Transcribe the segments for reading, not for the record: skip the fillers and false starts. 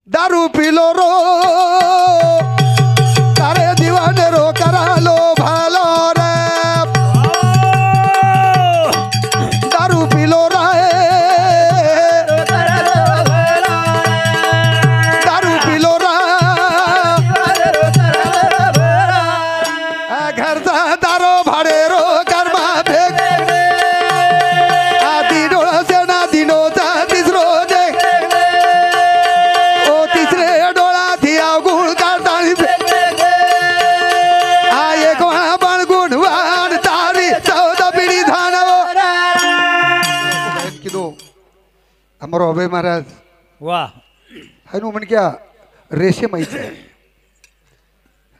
दारू पिलो रो तारे दीवाने रो करा लो भालो रे दारू पिलो राय दारू पिलो रा घर जा दारो भाड़े रो कर्मा भेग आदि डोळा से ना दिनो जा तिसरो जे ओ तिसरे डोळा थिया गुण काढतानी आ एक वणा बण गुणवान तारी 14 पिढी धानव किदो अमरो अभय महाराज वाह हनु म्हण क्या रेशे माहिती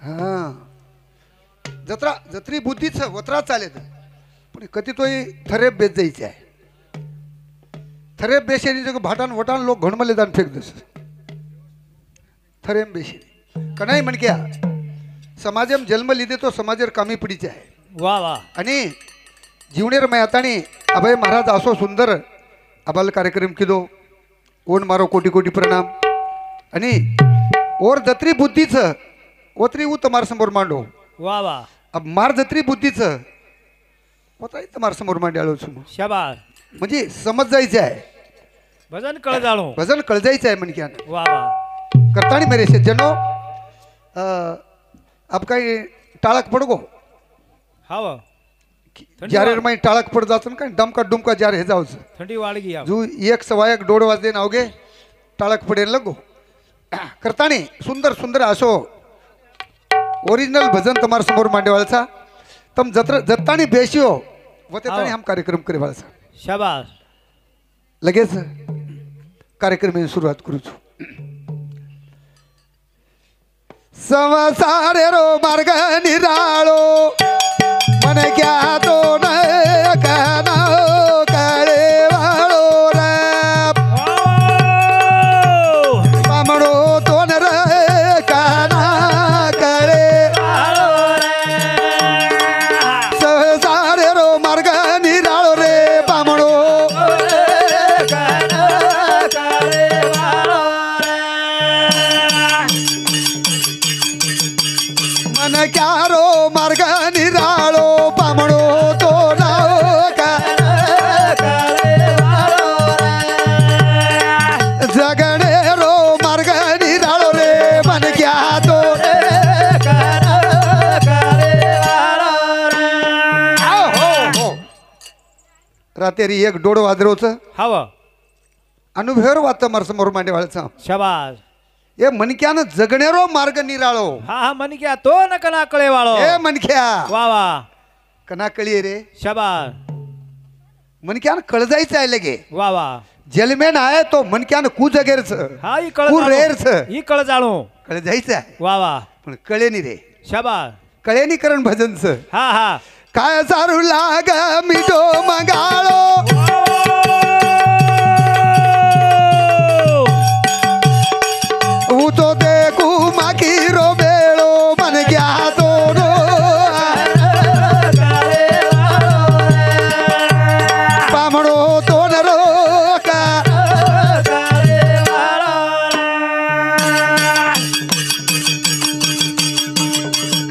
हा जत्रा जत्री बुद्धीच वत्रा चालेल पण कधी तोही थरेप बेच जायचे आहे थरेप बेशेनी जग भाटान वटान लोक घणमले दान फेक दस थरेम बेशेनी कनाई म्हण क्या समाजम जन्म लिदे तो समाजेर कामी पडीचे आहे वाह वाह आणि जीवनेर मै आतानी अभय महाराज असो सुंदर अबाल कार्यक्रम किदो ओन मारो कोटी कोटी प्रणाम आणि ओर जत्री बुद्धीच ओत्री ऊ तमार समोर मांडो वाह वाह अब मार जत्री बुद्धीच होता तमार समोर मांडाळो छु शाबाश म्हणजे समज जायचं आहे भजन कळ जाणो भजन कळ जायचं आहे म्हणजे वाह वाह करतानी मेरे से जनो अब काही टाळक पडगो हाव जारे माई टाळक पड जात काय डमका डुमका जार हे जाऊच थंडी वाढ गई जू 1:15 वाजले नावगे टाळक पडेल लगो करतानी सुंदर सुंदर असो ओरिजिनल भजन तमार समोर मांडेवाळचा तम जत्तानी बेसियो वतेतानी हम कार्यक्रम करे वाळसा शाबाश लगेच कार्यक्रम सुरुवात करू संसारे रो मार्ग निराळो मन क्या तो न काना काळे वाळो रे पामणो तो न रे काना काळे संसारे रो मार्ग निराळो रे पामणो मन क्या रो मार्ग निराळो पामणो तो नाव का जगणे रो मार्ग निराळो रे मन क्या तो रात्री 1:30 वाजरोच हाव अनुभव वात मार समोर मांडेवाळचा शाबाश ए मनक्यानं जगणेरो मार्ग निराळो हा मन क्या तो न कना कळे वाळो ए मनक्या वाह वाह कना कळी रे शाबाश मनक्यानं कळ जायचं आहे लगे वाह वाह जलमेन आहे तो मनक्यानं कू जगेरच हा ही कळ कू रेरच ही कळ जाणो कळ जायचं आहे वाह वाह पण कळेनी रे शाबाश कळेनी करण भजनच हा हा काय सारू लाग मिठो मंगाळो तो देखू माकी रो बेळो मन क्या दोनो पामणो तो न रो का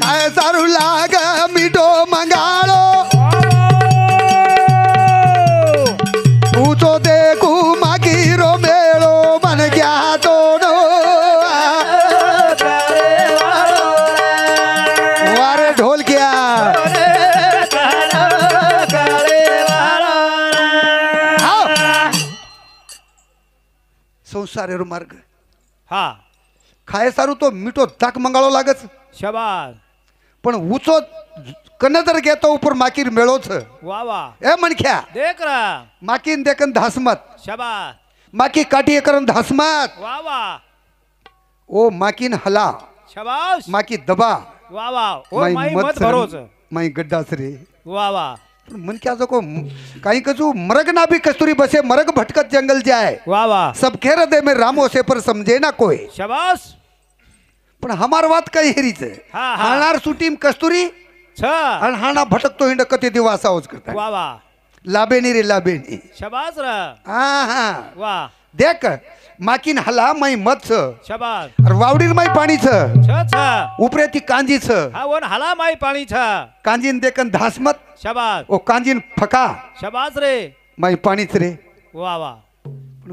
काय सारू लाग मिठो मंगाळो तो देखू माकी रो बेळो मन क्या दोनो वारे ढोल किया संसारेरो मार्ग हा खाय सारू तो मिठो दाक मंगाळो लागच शाबाश पण उचो कनदर घेतो उपर माकीर मेळोच वाह वाह ए मनख्या देख रहा माकीन देखन धासमत शाबाश माकी काठी करन धासमत वाह वाह ओ माकीन हला शाबाश माकी दबा वाह वाह ओ माई मत भरोच माई गड्डास रे वाह वाह मन क्या जो काही कचू मरग ना भी कस्तूरी बसे मरग भटकत जंगल जाए वाह वाह सब खेर दे में रामो से पर समझे ना कोई शाबाश पण हमार बात काही हेरीच हा, हा. हाणार सुटीम कस्तुरी छ आणि हाना भटकतो हिंड कती दिवस आवाज करता वाह वाह लाभेनी रे लाभेनी शाबाश रा हा हा वाह देख माकीन हला माई मत छ शाबास अरे वावडीर माई पाणी छ छ छ उपरे ती कांजी छ हा वन हाला माई पाणी छ कांजीन देखन धास मत शाबास ओ कांजीन फका शाबास रे माई पाणीच रे वा वा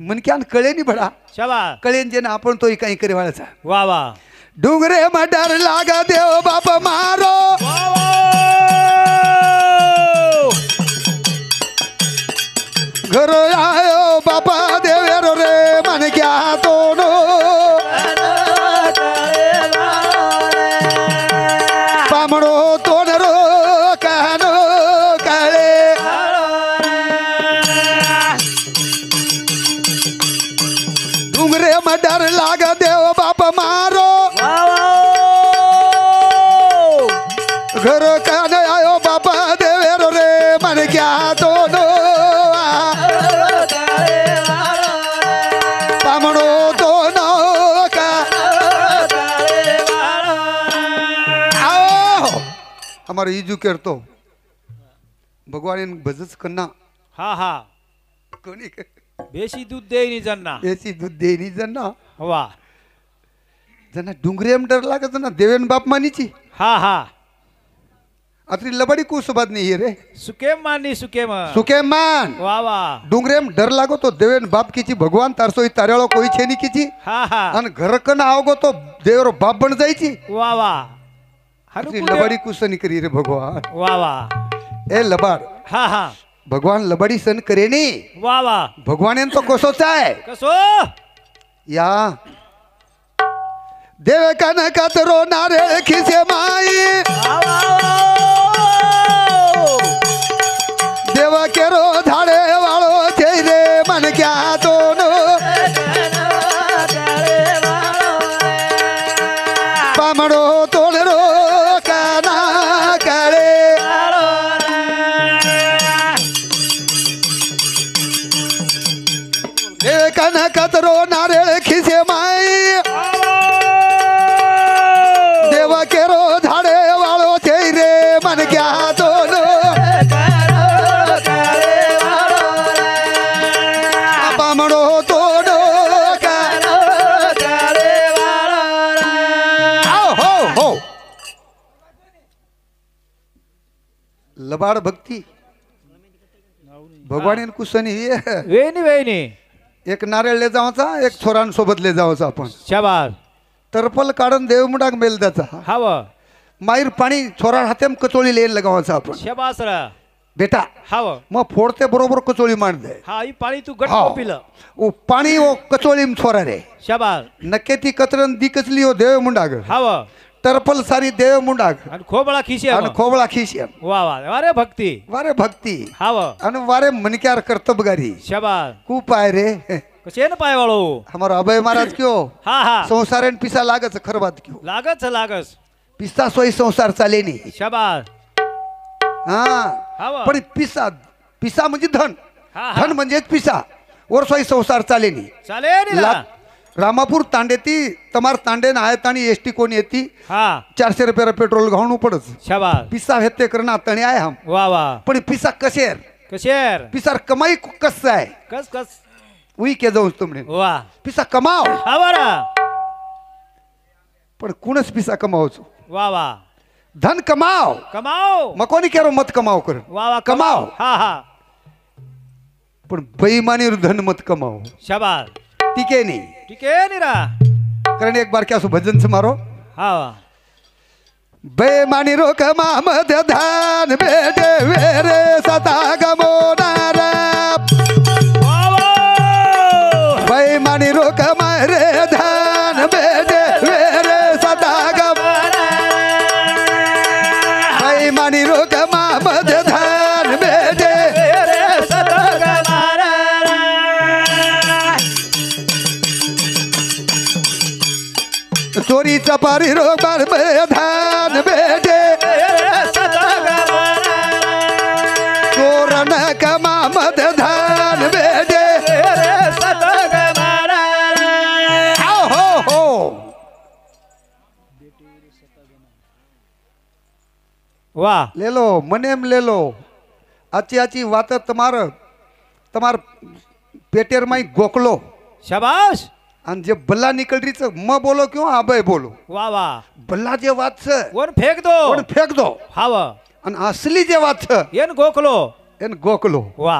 मन क्या कळे नाही बडा शाबास कळेन जे ना आपण तोही काही करे वाळाचा वा वा डुंगरे मडर लागा देव बाप मारो घर आयो बापा देवेरो रे मन क्या तोनो पामणो तोनरो कानो काळे डुंगरे मडर लागा देव बाप मारो घर कान आयो बापा देवेरो रे मन क्या तोनो पामणो तोनो का आओ हमारा इजू करतो भगवान भजच कन्ना हा हा कोणी बेसी दूध देईनी जन्ना याची दूध देणी जण वा जण डुंगरेम डर लागत ना देवेन बाप मानीची हा हा अत्री लबडी कुसबाद नाही रे सुकेम मानी सुकेम सुके मान वा वा डुंगरेम डर लागो तो देवेन बाप कीची भगवान तारसोई तारेळो कोई छेनी कीची हा हा आणि घर कन आवगो तो देवरो बाप बन जायची वा वा अत्री लबडी कुसनी करी रे भगवान वा वा ए लबाड हा हा भगवान लबडी सन करे नी वा वा भगवान तो कोसोचा आहे कसो या देव कन कतरो नारे खिसे माई देव केरो धाडे वाळो छे रे मन क्या तोनो पामडो तोडरो काना काळे देव कन कतरो नारे खिसे माई देव केरो धाडे वाळो छे रे मन क्या तोनो पामडो तोडो का आओ हो हो लबाड भक्ती भगवान कुसनी वेनी वेनी एक नारळ ले जावाचा एक छोरांसोबत ले जावाचा आपण शाबास तरपल काढून देवमुडाक मेल त्याचा हाव माईर पाणी छोरा हातेम कचोळी लेन लगावाचा आपण शाबास रा बेटा हाव मग फोडते बरोबर कचोळी मांड दे हा ही पाणी तू गट हाव. पिलं ओ पाणी ओ कचोळी छोरा रे शाबास नक्के ती कचरन दी कचली हो देव मुंडाग हाव तरपल सारी देव मुंडाग आणि खोबळा खिशे आणि खोबळा खिशी वा वा अरे भक्ती वारे भक्ती हाव आणि वारे मनक्यार कर्तबगारी शाबास खूप आहे रे कशे न पाय वाळो हमारा अभय महाराज क्यों हा हा संसारेन पिसा लागच खर बात क्यों लागच लागस पिसा सोई संसार चाले नाही शाबास हा हाव पण पिसा पिसा म्हणजे धन हा हा धन म्हणजेच पिसा वर सोई संसार चाले नाही चालेल ना रामापूर तांडेती तमार तांडे ना आहेत आणि एसटी कोण येती हा 400 रुपये पेट्रोल घालून पडच शाबास पिसा हेते करना तणी आहे हम वा वा पण पिसा कशेर कशेर पिसार कमाई कस आहे कस कस उई के जाऊन तुमने वा पिसा कमाव हा बरा पण कुणच पिसा कमावचो वा वा धन कमाव कमाओ मग कोणी केरो मत कमाव कर वा वा कमाव हा हा पण बेईमानी धन मत कमाव शाबास ठीक आहे नाही ठीक आहे निरा कारण एक बार क्या सो भजन से मारो हा वा बेमानी रो कमा मत धान बेटे वेरे सता गमोनार वा वा बेमानी रो कमा रे धान बेटे वेरे सता बेईमानी रो कमा मत धान बेटे चोरी चपारी रो बार धान बेटे चोरन कमा मत धान बेटे हो हो हो वाह ले लो मनेम ले लो आची आची वात तमार तमार पेटेर माई गोकलो शाबाश आणि जे बल्ला निकलरीच म बोलो किंवा आबय बोलो वा वा बल्ला जे वाच वन फेक दो पण फेक दो हाव आणि असली जे वाच येन गोखलो एन गोकलो वा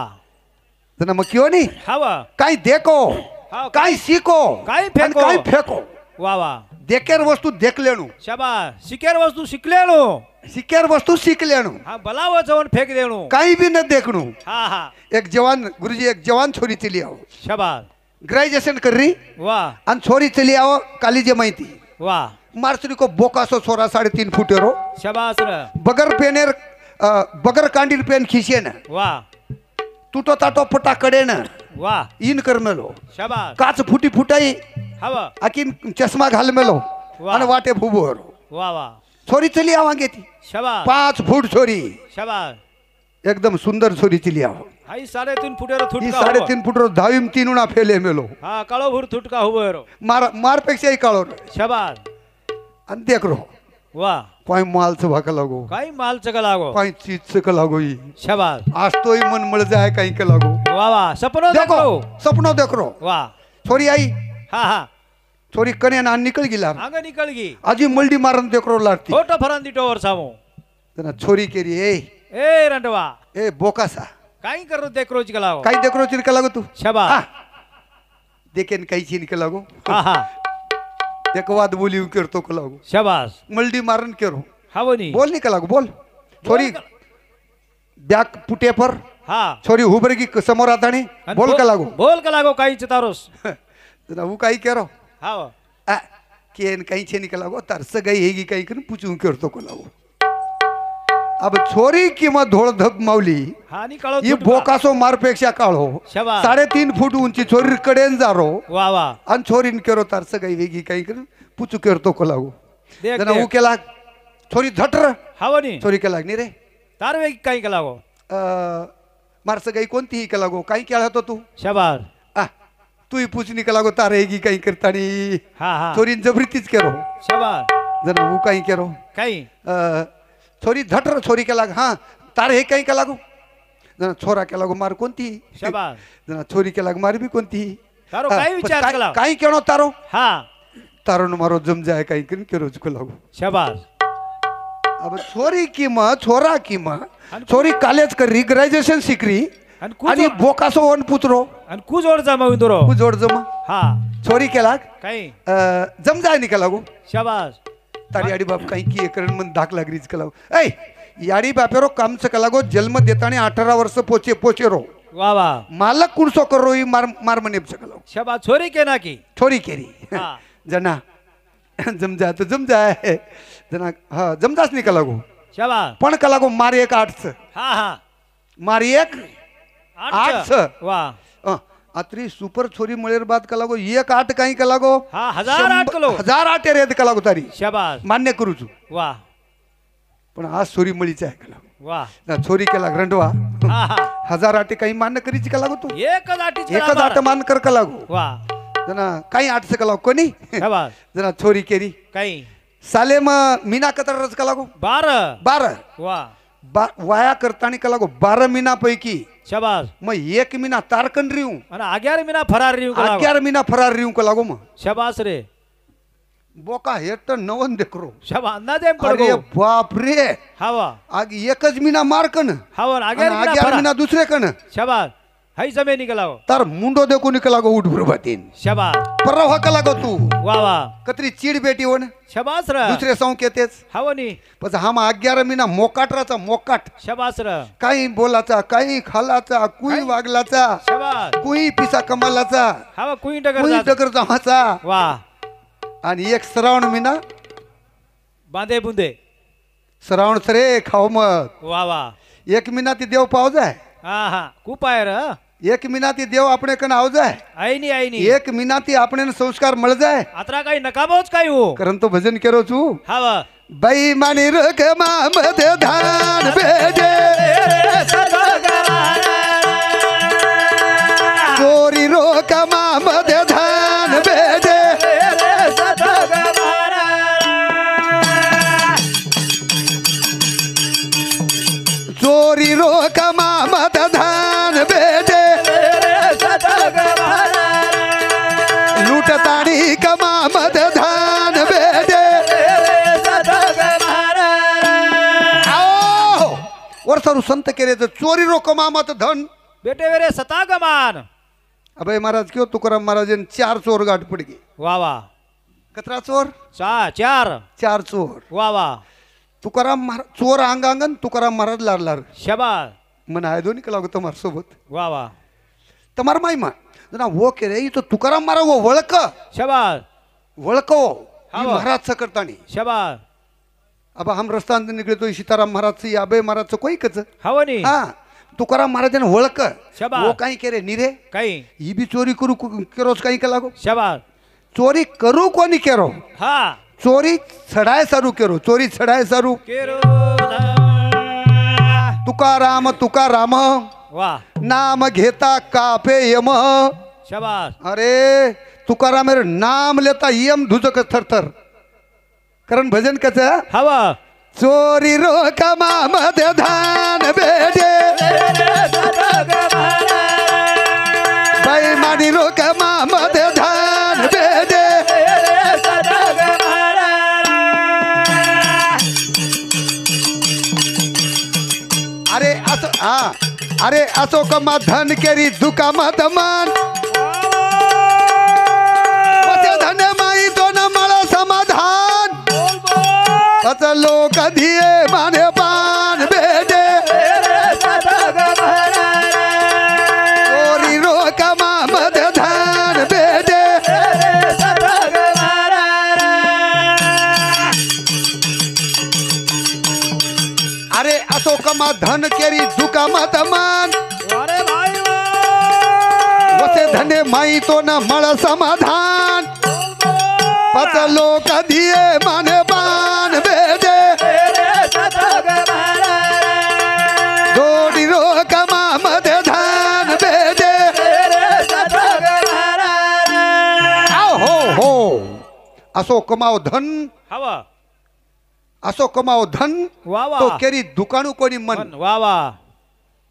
जना मग क्यों नहीं हाव काही देखो हाव काही सीखो काही आणि फेको. काही फेको वा वा देखेर वस्तू देख लेणू शाबास शिकेर वस्तू शिकलेलो शिकेर वस्तू सीख लेणू हा बलाव जाऊन फेक देणू काही भी न देखणू हा हा एक जवान गुरुजी एक जवान छोरी चली आओ शाबास ग्रेजुएशन कर रही वा आणि छोरी चली आओ काली जे माहिती वा मार्सरी को बोकासो छोरा 3.5 फुटेरो शाबास र बगर पेनेर बगर कांडीर पेन खिसे न वा तुटो ताटो फटा कडे न वा इन कर मेलो शाबास काच फुटी फुटाई हाव आखीन चष्मा घाल मेलो वा. आणि वाटे भुबो वा वा छोरी चली आवांगे ती शाबास 5 फूट छोरी शाबास एकदम सुंदर छोरी चली आओ हाई 3.5 फुटेरो ही थुटका 3.5 फुटरो धावीम तीनुना फेले मेलो हा काळो भूर थुटका हुबरो मार पेक्षाही काळो शाबास आणि देख रो वा पाय मालचं भाका लागो काही माल चका लागो पाय चीज का लागो ही शाबास आज तोही मन मळ जाय काही का लागो वा वा सपनो देखो देखो सपनो देख रो वा छोरी आई हा हा छोरी कने ना निकल गिला आंग निकल गी आजी मल्डी मारन देख रो लाटती फोटो फरांदी टोवर सामो तना छोरी केरी ए रंडवा ए बोकासा काही करू देख रोज गलाओ काही देख रो चिरका लागो तू शाबास हा. देखेन काही चिरका लागो हा हा एक वाद बोली करतो का लागो शाबास मल्डी मारन केरो हावनी बोल नहीं का लागो बोल छोरी ब्याक पुटे पर हा छोरी हुबर की समोर आता नहीं आणि बोल का लागो बोल का लागो काही चितारोस जना वो काही केरो हाव आ केन काही छे निकल लागो तार सगाई हेगी काही कन पूछू करतो को लागो अब छोरी की मत धोळ धप मावली हा नि काळो ये बोकासो मारपेक्षा काळो शाबास 3.5 फूट उंची छोरी कडेन जारो वा वा आणि छोरीन केरो तार सगाई वेगी काही कन पूछू करतो को लागो देख जना वो देख केला छोरी झटर हावनी छोरी केला नाही रे तार वेग काही का लागो मार सगाई कोणतीही का लागो काही केला होतो तू शाबास आ तू ही पूछनी का लागो तार हेगी काही करतानी हा हा छोरीन जबरीतीच केरो शाबास जना वो काही केरो काही छोरी झटर छोरी के लाग हाँ तार हे काही का लागू जना छोरा के लागू मार कोणती शाबास जना छोरी के लाग मार भी कोणती तारो काही विचार केला काही केनो तारो हा तारो न मारो जम जाए काही कन के रोज को लागू शाबास अब छोरी की मां छोरा की मां छोरी कॉलेज कर रही ग्रेजुएशन सीख रही आणि बोकासो वन पुत्रो आणि कु जोड जमा उंदरो कु जोड जमा हा छोरी के लाग काही जम जाए निकल लागू शाबास तारी याडी बाप काही की एकरण मन धाक लागरीच का लागू ऐ याडी बापेरो काम से का लागो जन्म देताने 18 वर्ष पोचे रो वा वा मालक कुणसो करो ही मार मने सकलो शाबास छोरी के ना की छोरी केरी हा जना जम जाए तो जम जाए जना हाँ जमदास निकल लागो शाबास पण का लागो मार एक 8 हा हा मार एक 8 वा अत्री सुपर छोरी मळेर बात का लागो एक 8 काही का लागो हा 1008 किलो 1008 रेद का लागो तारी शाबास मान्य करू छु वा पण आज छोरी मळीचा आहे का लागो वा ना छोरी केला रंडवा हा हा 1008 काही मान्य करीची का लागो तू एक दाटी एकच 8 मान कर का लागो वा जना काही 8 से का लागो कोणी शाबास जना छोरी केरी काही साले म मीना कतर रच का लागो 12 12 वा वाया करतानी का लागो 12 मीना पैकी शाबास मग 1 मीना तारकन रिऊ आणि 11 मीना फरार रिऊ का 11 मीना फरार रिऊ का लागो मग शाबास रे बोका हेट नवन देखरो शाबास अंदाजे अरे पडगो बाप रे हावा आग एकच मीना मारकन हावा आणि 11 मीना 11 फरार मीना दुसरे कन शाबास हाई जमे निकलाओ तार मुंडो देखो निकल लागो उठ बरबातीन शाबास परवा का लागो तू वा वा कतरी चीड बेटी होन शाबास र दुसरे सौ केतेच हावनी पस हम 11 मीना मोकाटराचा मोकाट शाबास र काही बोलाचा काही खालाचा कुई वागलाचा शाबास कुई पिसा कमालाचा हावा कुई डगर कुई जात. डगर जहाचा वा आणि एक श्रावण मीना बांधे बुंदे श्रावण सरे खाओ मत वा वा एक मीना ती देव पाव जाय हा हा खूप आहे र एक मीना ती देव आपणे कन आव जाय आईनी एक मीना ती आपणे संस्कार मळ जाय आता काही नकामोच काही हो कारण तो भजन केरो छू हावा बाई मानी रकमा मध्ये धान बेजे चोरी रोकमा मध्ये धान बेजे चोरी रोकमा मध्ये धान बेजे लुटता मारू संत केरे तर चोरी रो कमामत धन बेटे वेरे सता गमान अबे महाराज क्यों तुकाराम महाराज चार चोर गाठ पड़ गई वा वा कतरा चोर चार चार चोर वा वा तुकाराम महाराज चोर अंगांगन तुकाराम महाराज लार लार शाबाश मन आय दोन्ही लागो तुम्हार सोबत वा वा તમાર માઈમાં ના वो के रे तो तुकाराम मारा वो वळक शाबाश वळको हाँ ही वो। महाराज सकरतानी शाबाश अब हम रस्ता निकले तो सीताराम महाराज से अभय महाराज से कोई कच हवनी हाँ तुकाराम महाराज ने वळक शाबाश। वो काही के रे निरे काही ही भी चोरी करू केरोच काही का लागो शाबाश चोरी करू कोणी केरो हा चोरी छडाय सारू केरो चोरी छडाय सारू केरो तुकाराम तुकाराम वा नाम घेता कापे यम शाबाश अरे तुकाराम मेरे नाम लेता यम धुजक थरथर कारण भजन कसं हवा चोरी रो कमा मध्ये धान बेडे बैमानी रो कमा मध्ये धान बेडे अरे असो हा अरे असो कमा धन केरी दुकामात मान वसे धन माई तो न मला समाधान अच लोक धिये माने पान बेडे चोरी रो कमा मध्ये धान बेडे अरे असो कमा धन केरी दुकामात मान अरे भाई वसे धने माई तो न मळ समाधान पच लोक धिये माने पान बेडे जोडी रो कमा मध्ये धान बेडे हो हो असो कमाव धन हवा असो कमाव धन वा वा तो केरी दुकानू कोणी मन वा वा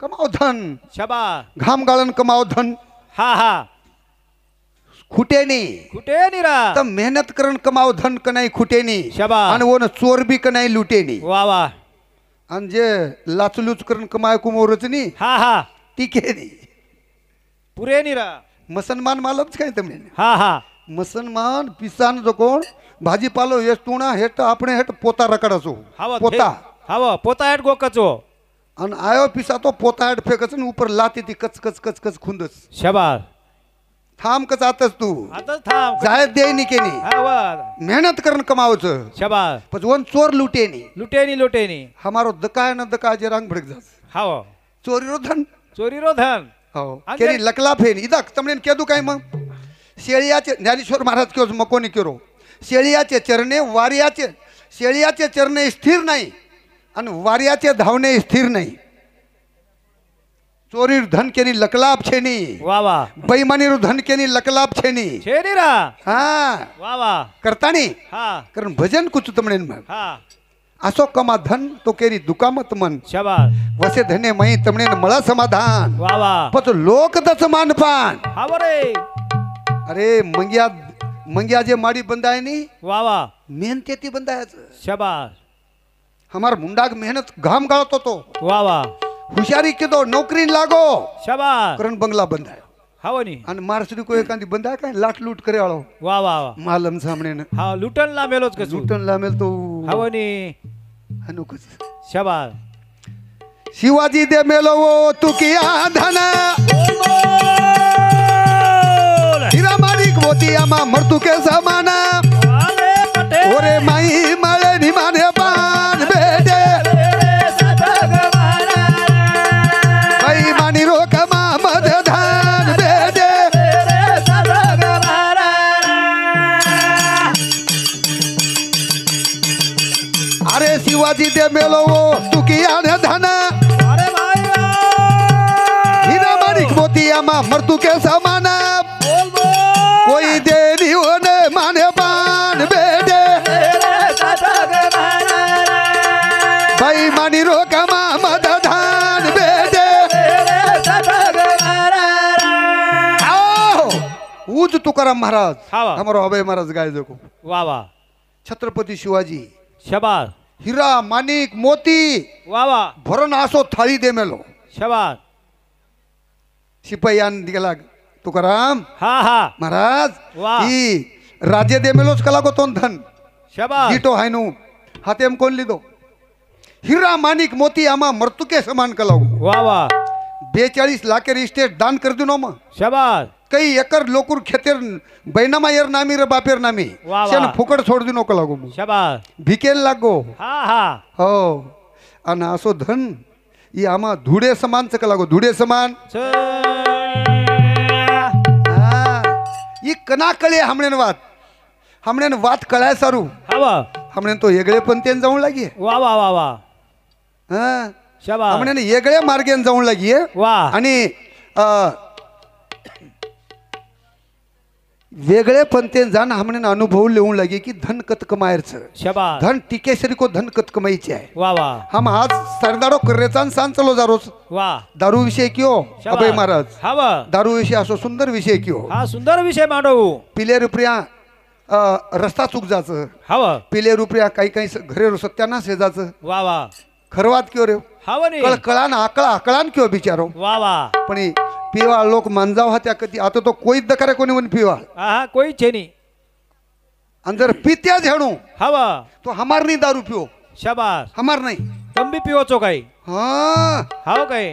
कमाव धन शाबाश घाम गाळन कमाव धन हा हा खुटे नी कुठे निरा तर मेहनत करण कमाव धन कनाई खुटे नी शाबाश आणि वो न चोर बी कनाई लुटे नी वा वा आणि जे लाचलूच करण कमाय कुमोरच नी हा हा टीके नी पुरे निरा मुसलमान मालमच काय તમને हा हा मुसलमान पिसान जो कोण भाजीपालो हेटुणा हेट આપણે हेट પોતા રકડસો हवा પોતા हवा पोता हेट गोकचो અને આયો પીસા તો પોતા हेट फेकच ને ઉપર લાતી ती कच कच कच कच खुंदस शाबाश थांब कच आतस तू आता थांब जाय दे नी के नी हवा मेहनत करण कमावच शाबाश पण वन चोर लुटे नी लुटे नी हमारो दकाय न दकाय जे रंग भड़क जास हवा चोरी रो धन चोरी रो धन हो आणि केरी लकला फेन इदक तमने केदू काय मग शेळियाचे ज्ञानेश्वर महाराज क्यों मकोनी केरो शेळियाचे चरणे वार्याचे शेळियाचे चरणे स्थिर नाही आणि वार्याचे धावणे स्थिर नाही चोरी धन केनी लकलाप छेनी वा वा बेईमानी रो धन केनी लकलाप छेनी छे निरा हा वा वा करतानी हा कारण भजन कुछ तमने हा असो कमा धन तो केरी दुकामत मन शाबाश वसे धने मई तमने मला समाधान वा वा पत लोक दच मानपान हवा रे अरे मंग्या मंग्या जे माड़ी बंदाय नी वा वा मेहनती बंदायच शाबाश हमार मुंडाक मेहनत घाम गाळतो तो वा वा हुशारी किदो नौकरी लागो शाबाश करण बंगला बंधाय हवा नी आणि मारसडी को एखादी बंधाय काय लाट लूट करे वाळो वा वा वा मालम सामने न हा लुटन ला मेलोच कसू लूटन लामेल तो हवा नी अनुकच शाबाश शिवाजी दे मेलो वो तू किया धन हीरा माणिक मोती आमा मरतू के समाना ओरे माई मळे नि माने पान बेडे बाई मानी रो कमा मध धान बेडे अरे शिवाजी दे मेलो वो तू किया धन हीरा माणिक मोती आमा मरतू के समाना कोई देवी होने माने पान बेडे भाई मानी रो कमा मद धान बेडे आओ ऊज तुकाराम महाराज हाँ। हमारो अभय महाराज गाय देखो वा वा छत्रपति शिवाजी शाबाश हिरा माणिक मोती वा वा भरण आसो थाळी दे मेलो शाबास शिपाई गेला तुकाराम हा हा महाराज वाह. ही राज्य दे मेलोच कला गो तोन धन शाबास गीटो हायनू हाते एम कोण लिदो हिरा माणिक मोती आमा मर्तुके समान कला वा वा 42 लाखेर इस्टेट दान कर दिनो म शाबास कई एकर लोकुर खेतेर बैनामा यर नामी रे बापेर नामी वाह, शेन वाह. फुकट सोड दिनो कला गो शाबास भिकेल लागो हा हा हो आणि असो धन ही आमा धुडे समान कला गो धुडे समान ही कना कळे हमणेन वात कळाय सारू हवा हमणेन तो येगळे पंथेन जाऊन लागी वा वा वा वा हा शाबास हमणेन येगळे मार्गेन जाऊन लागी वा आणि वेगळे पंथेन जाण हमणेन अनुभव लिहून लागी की धन कत कमायचं शाबास धन टिकेसरी को धन कत कमाईचे आहे वा वा हम आज सरदारो कर्रेचा सांग चलो जारोस वा दारू विषय क्यों शाबास. अभय महाराज हवा दारू विषय असो सुंदर विषय क्यों हा सुंदर विषय मांडवू पिले रुपया रस्ता चूक जायचं हवा पिले रुपया काही काही घरे सत्यानाश हे जायचं वा वा खरवात क्यों रे हवा नी कळकळान आकळान क्यों बिचारो वा वा पण ही पिवाळ लोक मांजाव हा त्या कधी आता तो कोईच दकारे कोणी म्हणून पिवाळ हा कोई छेनी आणि जर पित्या झाणू हवा तो हमार नाही दारू पिओ शाबास हमार नाही तम भी पिवचो काय हा हाव काय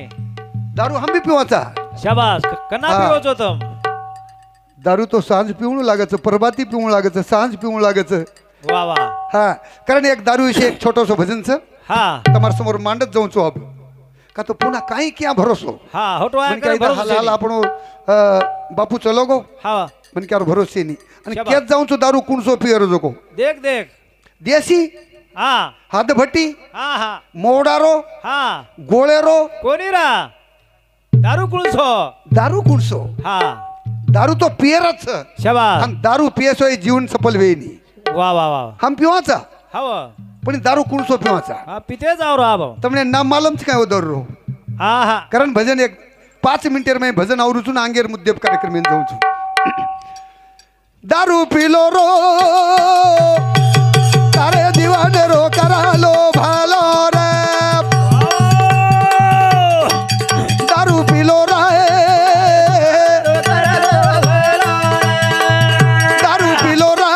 दारू हम भी पिवाचा शाबास कना हा. पिवचो तम दारू तो सांज पिवणू लागायचं प्रभाती पिवणू लागायचं सांज पिवणू लागायचं वा वा हा कारण एक दारू विषय एक छोटंसं भजनचं हा તમારા સમોર માંડ જ જાઉં છું આપ કા તો પુના કાંઈ ક્યાં ભરોસો हा होटो મને आहे કહી હાલ હાલ આપણો બાપુ ચલો ગો हा મને ક્યારો ભરોસે નહીં અને શાબાશ. કેત જાઉં છું દારૂ કુણસો પિયર જોકો देख देख દેશી हा હાથ ભટ્ટી हा हा મોડારો हा ગોળેરો कोणी रा दारू कुळसो દારૂ કુણસો हा દારૂ તો પિયર જ છે शाबास અને દારૂ પીએસો એ જીવન સફળ વેય નહીં वा वा वा આમ પીવાचा हवा પણ ઈ દારૂ કુણસો પીવાचा हा पिते जाव रो आबो તમને નામ માલમ છે કાંઈ દરરો हा हा कारण भजन एक 5 मिनिटेर में भजन आवरू છું ને આંગેર મુદ્દે કાર્યક્રમ में जाऊं છું दारू पीलो रो तारे दीवाने रो करालो भालो रे दारू पीलो राए दारू पीलो रा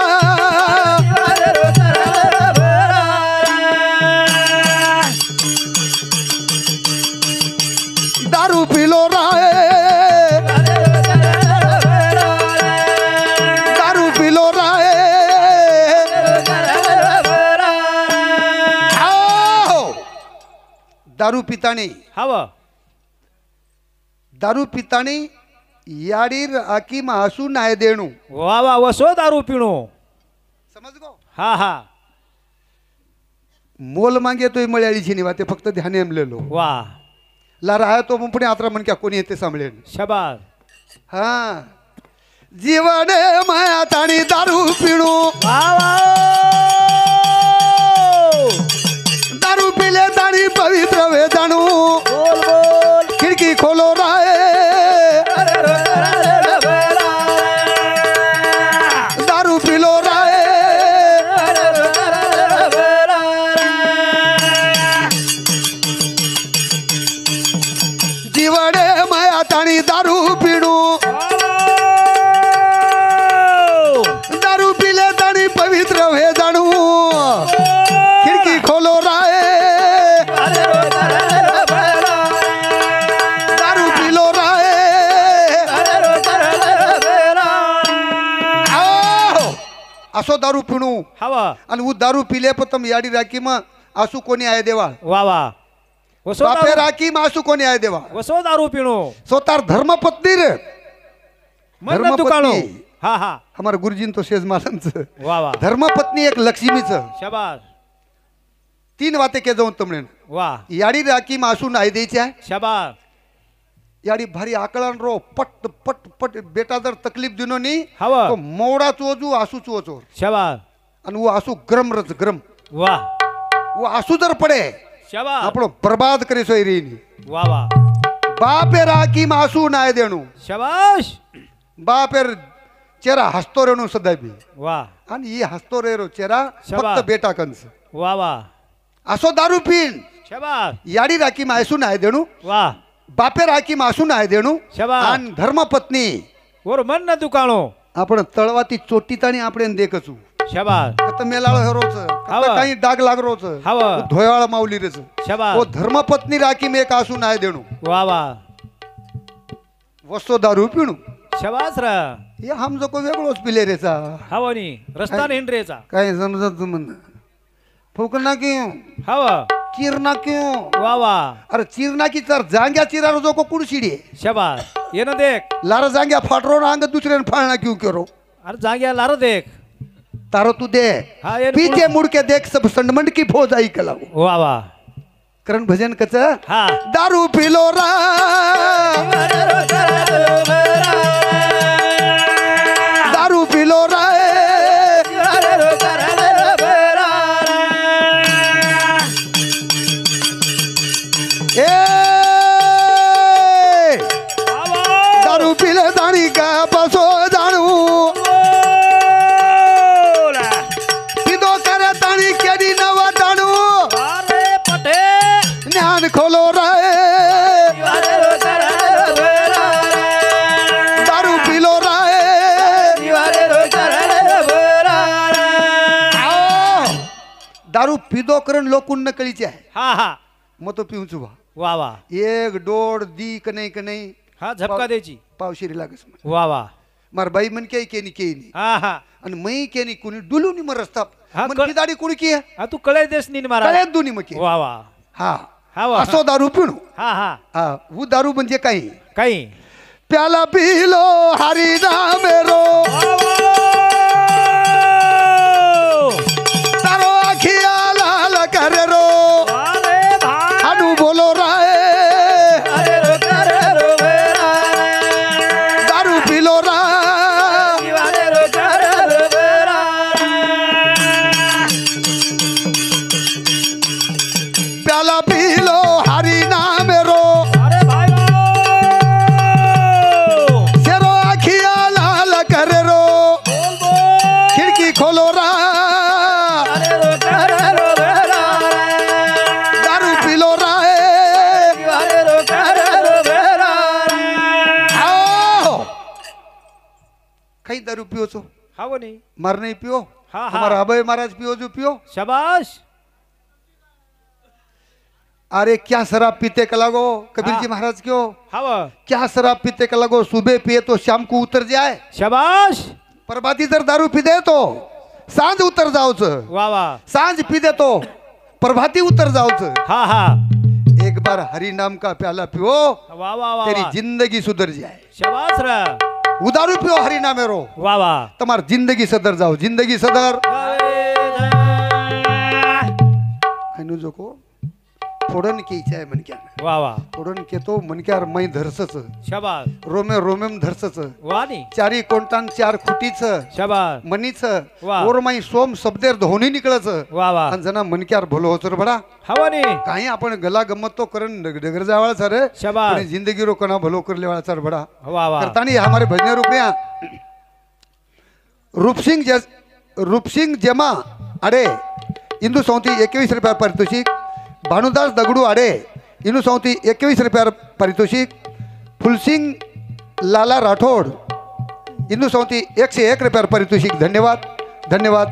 दारू पीलो राए दारू पीलो राए आओ दारू पितानी हवा दारू पितानी याडीर आकीम आसू नाय देणू वा वा वसो दारू पिणो समज गो हा हा मोल मागे तो मळ्याळी छिनी वाते फक्त ध्यान एमलेलो वा ला राहा तो मग पुणे आत्रा म्हण क्या कोणी येते सांभळेन शाबास हा जीवन माया ताणी दारू पिणू वा वा दारू पिले ताणी पवित्र वे जाणू बोल बोल खिडकी खोलो राय दारू पिलो राय जीवन माया ताणी दारू पिणू दारू पिले ताणी पवित्र वे जाणू खिडकी खोलो राय दारू पिलो राय आओ! असो दारू पिणू हवा आणि वो दारू पिले पण याडी राखी मग आसू कोणी आहे देवा वा वा वसो बापे दारू राखी मग आसू कोणी आहे देवा वसो दारू पिणो स्वतः धर्मपत्नी रे मन दुकानो धर्मपत्नी. हा हा हमारा गुरुजीन तो शेज मालमच वा वा धर्मपत्नी एक लक्ष्मीचं शाबास 3 वाते के जाऊन तुमने वा याडी राखी मग आसू नाही द्यायची आहे शाबास याडी भारी आकलन रो पट पट पट बेटा जर तकलीफ दिनो नी हवा तो मोडा चोजू आसू चोचो शाबास आणि वो आसू गरम रच गरम वा वो आसू जर पडे शाबास આપણો બરબાદ કરી સોય રીની वा वा બાપે રાખી માસુ નાય દેણું शाबाश બાપે ચેરા હસતો રેણું સદાય બી वा અને ઈ હસતો રેરો ચેરા શાબાશ. ફક્ત બેટા કંસ वा वा असो दारू पीन शाबास याडी राखी मायसून आहे देणू वाह बापे राखी मासून आहे देणू शाबास आणि धर्मपत्नी ओर मन न दुकाळो आपण तळवाती चोटीतानी आपण देखचू शाबास आता मेलाळ हरोच हवा. काही डाग लागरोच हवा. धोयाळ माऊली रेच शाबास ओ धर्मपत्नी राखी में कासून आहे देणू वाह वाह वस्तो दारू पिणू शाबास रा हे हमजो को वेगळोच पिले रेचा हवनी रस्ता हिंडरेचा काय समजत म्हण फुकना क्यों हवा चिरना क्यों वाह वाह अरे चिरना की तर जांग्या चिरारो जो को कुडशिडी शाबास ये न देख लारा जांग्या फाटरो ना अंग दुसरे फाळना क्यों करो अरे जाग्या लार देख तारो तू दे हा ये पीछे मुड़ के देख सब संडमंड की फौज आई कलाओ वाह वाह करण भजन कच हा दारू पिलो रा दारू पिलो रा ए दारू पिले दाणी का पासो जाणू पिदो करे दाणी केडी नवा दाणू ज्ञान खोलो रे दारू पिलो रे दारू पिदो करण लोकून नकळीचे आहे हा हा मग तो पिऊचू बा वाह वाह एक डोड दी कनई हा झपका द्यायची पावशिरी लागस म्हण वाह वाह मार बाई मन के केनी केनी हा हा आणि मई केनी कुणी डुलूनी मर रस्ता हा, मन दाडी कुणी की हा तू कळे देस नी मारा कळ्यात दोन्ही मके वाह वाह हा हा वाह असो दारू पिणू हा हा हा वो दारू म्हणजे काही काही प्याला पी लो हरी नाम रो तारो आखिया लाल कर रो अनु बोलो राय दारू पी लो रा प्याला पी लो हरी नाम रो शेरो आखिया लाल कर रो खिड़की खोलो रा दारू पी लो रा आओ कहीं दारू पियो छो हा वो नहीं मर नहीं पियो हाँ, हमारा हाँ। अभय महाराज पियो जो पियो शाबाश अरे क्या शराब पीते का लगो कबीर हाँ। जी महाराज क्यों हवा क्या शराब पीते का लगो सुबह पिए तो शाम को उतर जाए शाबाश प्रभाती जर दारू पी दे तो सांझ उतर जाओच वाह वाह सांझ पी दे तो प्रभाती उतर जाओच हा हा एक बार हरि नाम का प्याला पियो वाह वाह वाह तेरी वाह। जिंदगी सुधर जाए शाबाश रा उदारू पियो हरि नामे रो वाह वाह तुम्हार जिंदगी सदर जाओ जिंदगी सदर अनु जो को फोडन की इच्छा है मन क्या वाह वाह फोडन के तो मन क्या मै धरसच शाबाश रोमे रोमेम धरसच वाह नहीं चारी कोणतान चार खुटीच शाबाश मनीच वाह. ओर माई सोम शब्देर धोनी निकळच वाह वाह आणि जना मनक्यार भलो होचर बडा हवा नहीं काही आपण गला गमत तो करण डगर जावाळ सर शाबाश. पण जिंदगी रो कना भलो करले वाला सर बडा वाह वाह करतानी हमारे भजने रुपया रूपसिंग जेमा अडे इंदू सौती 21 रुपया पारितोषिक भानुदास दगडू आडे इंदू सौती 21 रुपया पारितोषिक फुलसिंग लाला राठोड इंदू सौती 101 रुपया पारितोषिक धन्यवाद धन्यवाद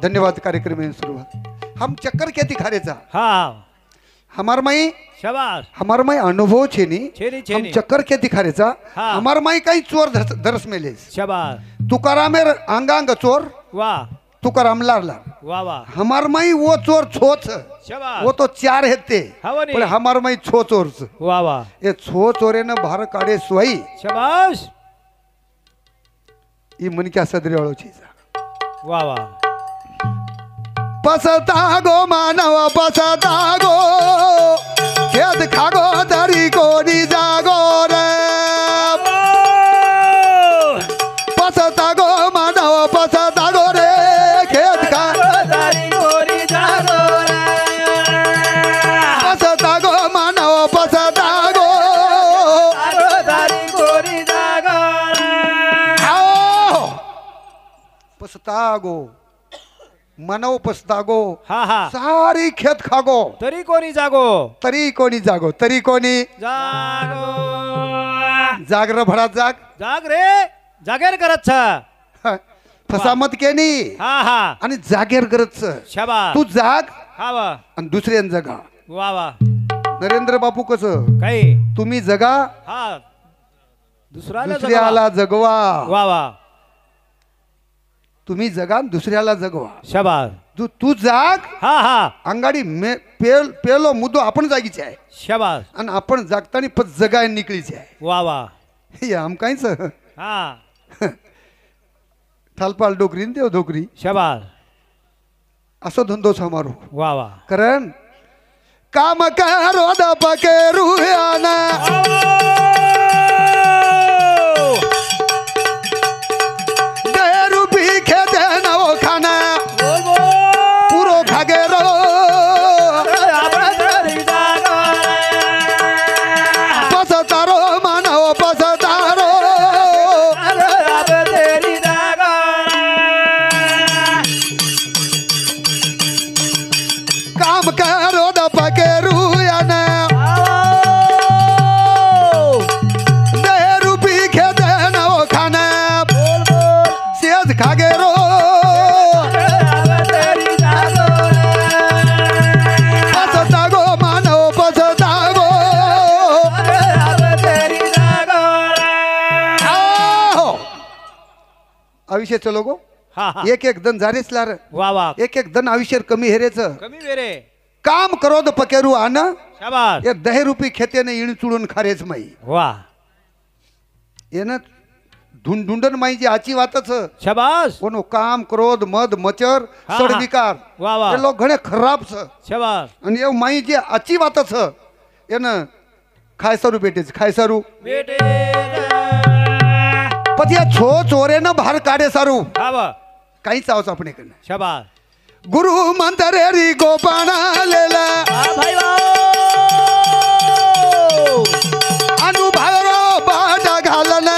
धन्यवाद कार्यक्रम में शुरुआत हम चक्कर क्या दिखारेचा हाँ हमार माई शाबाश हमार माई अनुभव छेनी छेनी, हम छेनी। चक्कर क्या दिखारेचा हाँ. हमार माई काही चोर दरस मेलेस शाबाश तुकारामेर अंगांग चोर वाह तुकाराम लारला वाह वाह हमार माई वो चोर छोच शाबाश वो तो चार हेते हवा नहीं। पण हमार माई छो चोरच वाह वाह ये छो चोरे न बाहर काढे सोई शाबाश ई मन क्या सदरे वाळो चीज वाह वाह पसतागो मानव पसतागो खेद खागो दरी कोणी जागो रे पसतागो मानव पसतागो रे खेद खा पसतागो मानव पसतागो आओ पसतागो मनव पसतागो हा हा सारी खेत खागो तरी कोणी जागो तरी कोणी जागो तरी कोणी जागो जागर भडा जाग जाग रे जागेर करत छ ह, फसामत केनी हा हा आणि जागेर करत शाबास तू जाग हा वा आणि दुसऱ्यान जगा वा वा नरेंद्र बापू कसं काही तुम्ही जगा हा दुसऱ्याला दुसऱ्याला जगवा वा वा तुम्ही जगा आणि दुसऱ्याला जगवा शाबास तू जाग हा हा अंगाडी पेलो मुद्दो आपण जागीचे आहे शाबास आणि आपण जागताना पण जगाय निकळीचे आहे वा वा हे आमकांच हा थालपाल डोकरी न देव डोकरी शाबास असं धंदो समारो वा वा कारण काम करो द पकेरू आना देरू पी खेते नवो खाना पुरो खागे रो पसतारो मानव पसतारो काम करो द पकेरू आना देरू पी खेते नवो खाना सेज खागे रो पसतागो मानव पसतागो आओ आयुष्य चलो गो हा हा एक एक दन झारेच लार वा वा एक एक दन आयुष्य कमी हेरेच कमी वेरे काम करो द पकेरू आना शाबास ये 10 रुपये खेतेने इण चुडून खारेच माई वा येन धुंडुंडन माई जी आची वातच शाबास कोणो काम क्रोध मद मचर हा, सड हा. विकार वा वा ये लोक घणे खराब छ शाबास आणि ये माई जी आची वातच येन खायसारू बेटेच खायसारू बेटे पण या छो चोरे न बाहेर काढे सारू हा वा काहीच आवाज आपण इकडनं शाबास गुरु मंतरे री गोपाणा लेला हा भाई वा अनुभव बाटा घालना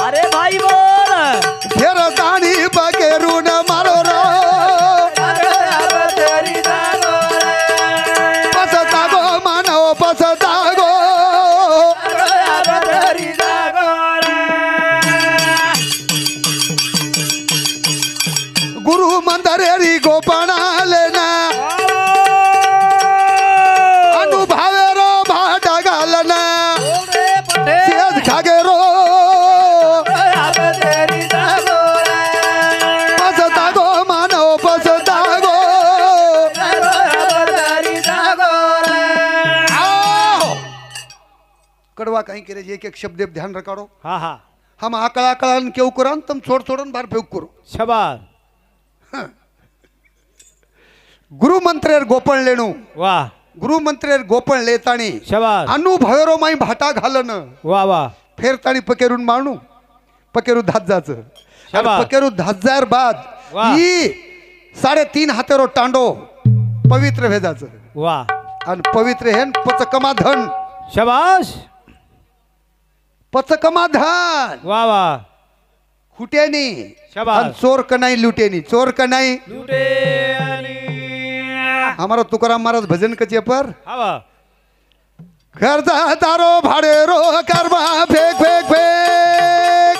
अरे भाई बोल फेर ताणी बकेरून मारो रो पसतागो मानव पसतागो गुरु मंतरे री गोपाणा लेना अनुभव रो बाटा घालना सेज खागे रो पसतागो मानव पसतागो आओ कड़वा कहीं करे एक एक शब्द ध्यान रखाड़ो हा हा हम आकड़ा आकड़न केव करन तुम छोड़ छोड़न बार फेंक करो शाबास गुरु मंत्रेर गोपण लेणू वाह गुरु मंत्रेर गोपण लेताणी शाबास अनुभवरो माई भाटा घालन वाह वाह फेरताणी पकेरून मारणू पकेरू धाजाच शाबास. पकेरू धाजार बाद वाह. ही 3.5 हातेरो टांडो पवित्र भेजाच वाह आणि पवित्र हेन पचकमा धन शाबास पचकमा धन वाह वाह खुटेनी शाबास. आणि चोर कनाई लुटेनी चोर कनाई लूटे आणि हमारा तुकाराम महाराज भजन कचे पर हा वाह घरचा तारो भाडे रो करबा फेक फेक फेक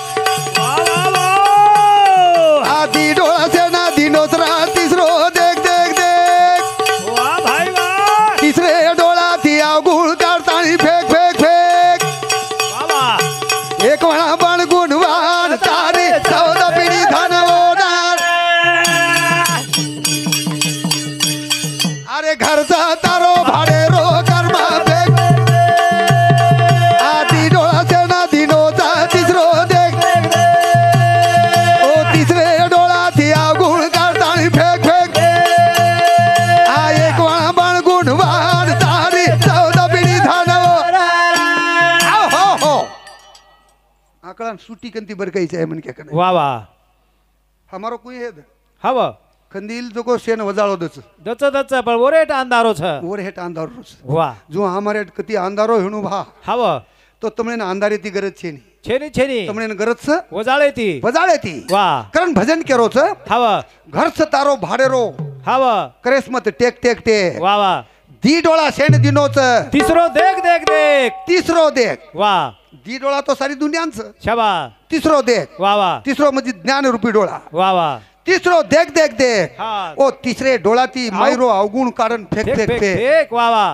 वाह वाह आधी डोळाचे ना दिनोसरा तिसरो देख देख देख वाह भाई वाह तिसरे डोळा ती अवगुळ काढतानी फेक फेक फेक वाह वाह एक म्हणा पण गुणवान तारी 14 पिढी धन होणार अरे घरचा तारो भाडे रो कर्मा फेक आधी डोळाचे ना दिनोचा तिसरो देख ओ तिसरे डोळा ती अवगुळ काढतानी फेक फेक आ एक म्हणा पण गुणवान तारी 14 पिढी धन हो हो आकड़ा सूटी कंती बरकाई है मन क्या वाह वाह हमारो कोई है हा वाह खंदील जो को शेन वजाळो दच दच दच पण ओरेट अंधारो छ ओर हेट अंधारो रोज वाह जो हमारे कती अंधारो हेणु भा हा वाह तो तमने अंधारे ती गरज छे नी छेनी छेनी तमने गरज छ वजाळे ती वजाळे ती वाह कारण भजन केरो छ हा वाह घर छ तारो भाडेरो हाव करेस मत टेक टेक टेक वा वा दी डोळा शेण दिनोच तिसरो देख देख देख तिसरो देख वा दी डोळा तो सारी दुनियांचं शाबास तिसरो देख वा वा तिसरो म्हणजे ज्ञानरूपी डोळा वा वा तिसरो देख देख देख हा ओ तिसरे डोळा ती मायरो अवगुण कारण fake fake fake fake fake fake वा वा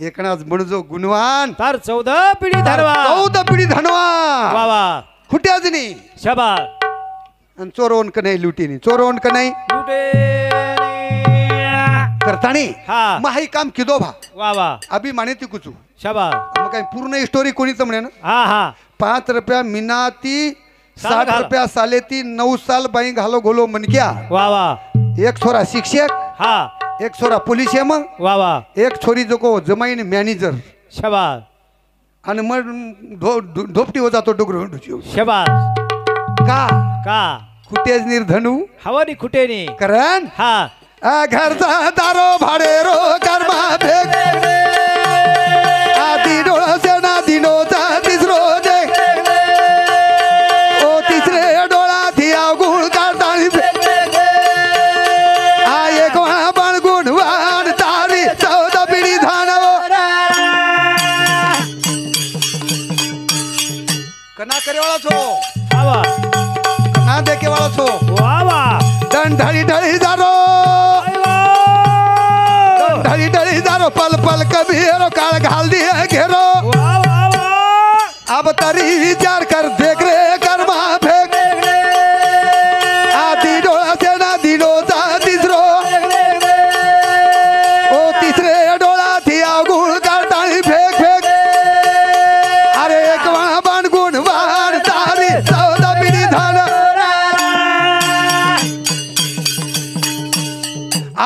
एकनाच म्हणजो गुणवान तार 14 पिढी धरवा 14 पिढी वा धनवा वा खुट्याच नाही शाबास आणि चोरवण का नाही लुटीनी चोरवण का नाही करतानी हा माही काम किदो भा वा वा अभिमाने ती कुचू शाबास मग काय पूर्ण स्टोरी कोणी तर म्हणे ना हा हा 5 रुपया मिनाती साल 60 घाल. रुपया साले ती 9 साल बाई घालो गोलो मनक्या वा वा एक छोरा शिक्षक हा एक छोरा पोलीस आहे मग वा वा एक छोरी जो को जमाईन मॅनेजर शाबास आणि मग धोपटी हो जातो डोगर शाबास का का कुठेच निर्धनू हवानी खुटेनी करण हा घरचा दारो भाडे रो कर्मा फेक आधी डोळा सेना दिनोचा तिसरो देख ओ तिसरे डोळा थिया गुण काढतानी फेक आ एक पण गुणवान तारी 14 पिढी धानव कना करे वाला छो हवा कना देखे वाला छो वा वा दंड ढळी ढळी दारो ढळी ढळी दारो पल पल कभी हेरो काळ घाल दिए घेरो वा वा वा अब तरी विचार कर देख रे कर्मा फेक आधी डोळा सेना दिनोचा तिसरो ओ तिसरे डोळा थिया गुण काढतानी फेक फेक अरे एक बाण गुण वाण तारी 14 पिढी धान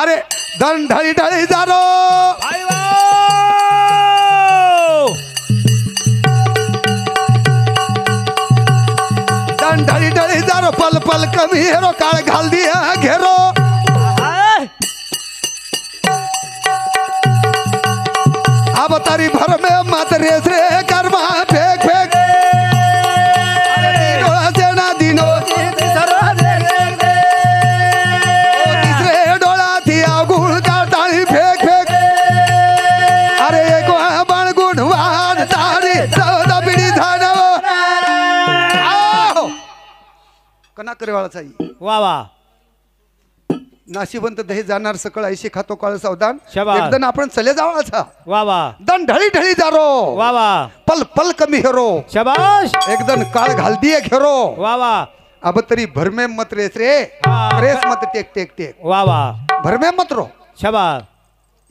अरे दंड ढळी ढळी दारो आई वा दंड ढळी ढळी दारो पल पल कमी हेरो काळ घाल दिया घेरो हाय अब तारी भर में मत रेस रे कर्मा फेक फेक अरे डोळा सेना दिनो सर्व देख देख देख ओ तिसरे डोळा थिया गुण काढतानी फेक फेक अरे एक बाण गुण वाण तारी 14 पिढी धानव आओ कना करेवाळा चाई वा वा नाशिवंत दही जाणार सकळ ऐशी खातो काळ सावधान शाबास. एकदम आपण चले जावाचा वा वा दन ढळी ढळी जारो वा वा पल पल कमी हेरो शाबाश एकदम काळ घाल दिए घेरो वा वा अब तरी भरमे मत रेस रे हा. रेस मत टेक टेक टेक वा वा भरमे मत रो शाबास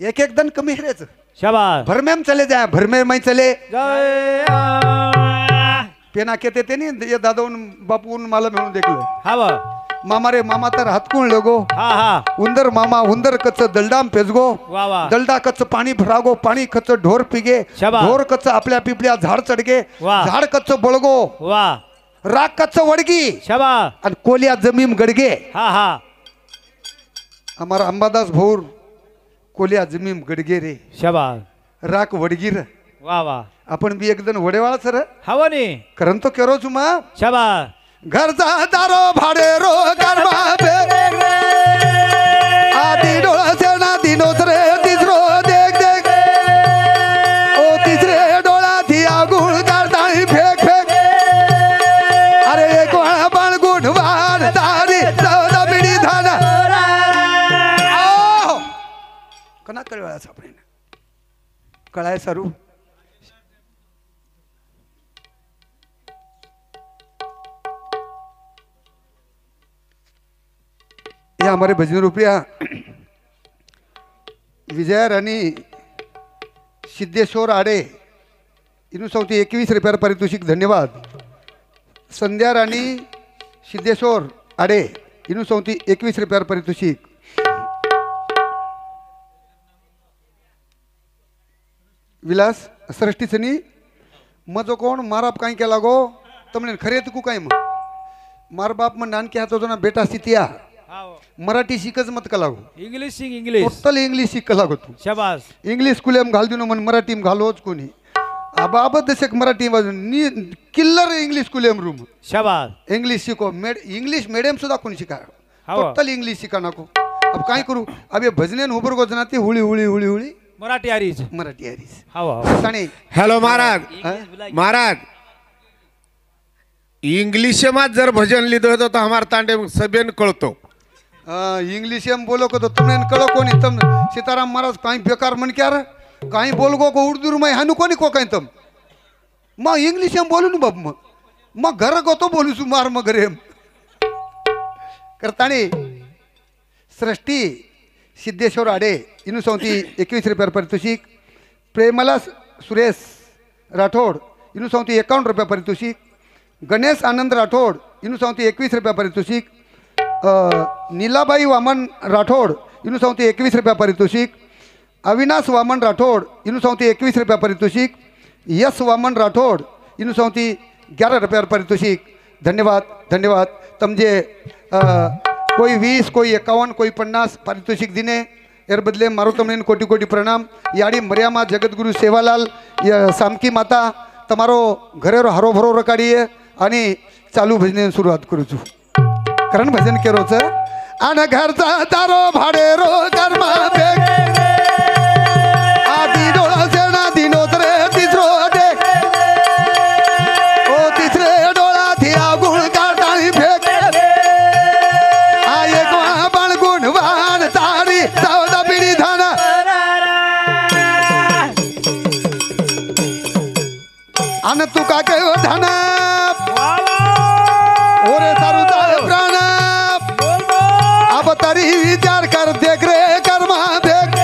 एक एक दन कमी हेरेच शाबास भरमे में चले जाए भरमे में चले जय पेना कहते थे नहीं ये दादा बापू माला मिळून देखलं हवा मामा रे मामा तर हातकुण लगो हा हा उंदर मामा उंदर कच्च दलडाम पेजगो वा वा दलडा कच्च पाणी भरागो पाणी कच्च ढोर पिगे शाबास. ढोर कच्च आपल्या पिपल्या झाड चढगे वाह. झाड कच्च बळगो वा राग कच्च वडगी शाबास आणि कोलिया जमीन गडगे हा हा हमारा अंबादास भौर कोलिया जमीन गडगे रे शाबास राख वडगी रे वा वा आपण बी एकदम वडेवाळा सर हवानी करन तो केरो चुमा शाबास घरचा दारो भाडे रो गरबा बे आधी डोळा सेना दिनोच रे तिसरो देख देख ओ तिसरे डोळा थिया गुण काढतानी फेक फेक अरे एक बाण गुण वाण तारी 14 पिढी धान आओ कना कळवायला सापडे कळाय सरू ये हमारे भजन रुपया विजया रानी सिद्धेश्वर आडे इनू सौती 21 रुपया पारितोषिक धन्यवाद संध्या रानी सिद्धेश्वर आडे इनू सौती 21 रुपया पारितोषिक विलास सृष्टीसनी मजो कोण माराप काय केला गो तमने खरे तू काय मग मार बाप मग नानके हात होतो ना बेटा स्थितिया मराठी शिकच मत का लागो English sing English total English शिक लागो तू शाबास इंग्लिश स्कूल घाल देऊ मन मराठी घालोच कोणी आबा दशक Marathi killer English school room शाबास इंग्लिश शिको इंग्लिश मीडियम सुद्धा कोणी शिका हाव. टोटल इंग्लिश शिका नको अब काय करू अब हे भजने उबर गोजना ती हुळी हुळी हुळी हुळी मराठी आरीज मराठी हरीस हवा करताणी हॅलो महाराज इंग्लिश में जर भजन लिधो तो हमार तांडे सबेन कळतो इंग्लिश में बोलो को तो तुमने कळो कोनी तुम सीताराम महाराज काही बेकार मन क्या रे काही बोल गो को उर्दू में हानु कोनी को काही तुम मग इंग्लिश में बोलू बाप मग घर गो तो बोलू सु मार मग रे करताणी सृष्टी सिद्धेश्वर आडे इनु सौती 21 रुपये पारितोषिक प्रेमला सुरेश राठोड इनु सौती 51 रुपये पारितोषिक गणेश आनंद राठोड इनु सौती 21 रुपये पारितोषिक नीलाबाई वामन राठोड इनु सौती 21 रुपये पारितोषिक अविनाश वामन राठोड इनु सौती 21 रुपये पारितोषिक यश वामन राठोड इनु सौती 11 रुपये पारितोषिक धन्यवाद धन्यवाद तमजे कोई 20 कोई 51 कोई 50 पारितोषिक दिने एर बदले मारो तमने कोटी कोटी प्रणाम याड़ी मर्यामा जगतगुरु सेवालाल सामकी माता तमारो घरेरो हरो भरो रकाडीए आणि चालू भजने सुरुवात करू छु कारण भजन केरोच आन घरचा तारो भाडे रो कर्मा बेग आदी डोळा सेना दिनोत रे तिसरो दे ओ तिसरे डोळा थिया गुण काटाळी फेक आ एक बाण गुणवान तारी चौदा पिढी धाना आन तुका के धन ओरे सारू जाय प्राण अब तरी विचार कर देख रे कर्मा देख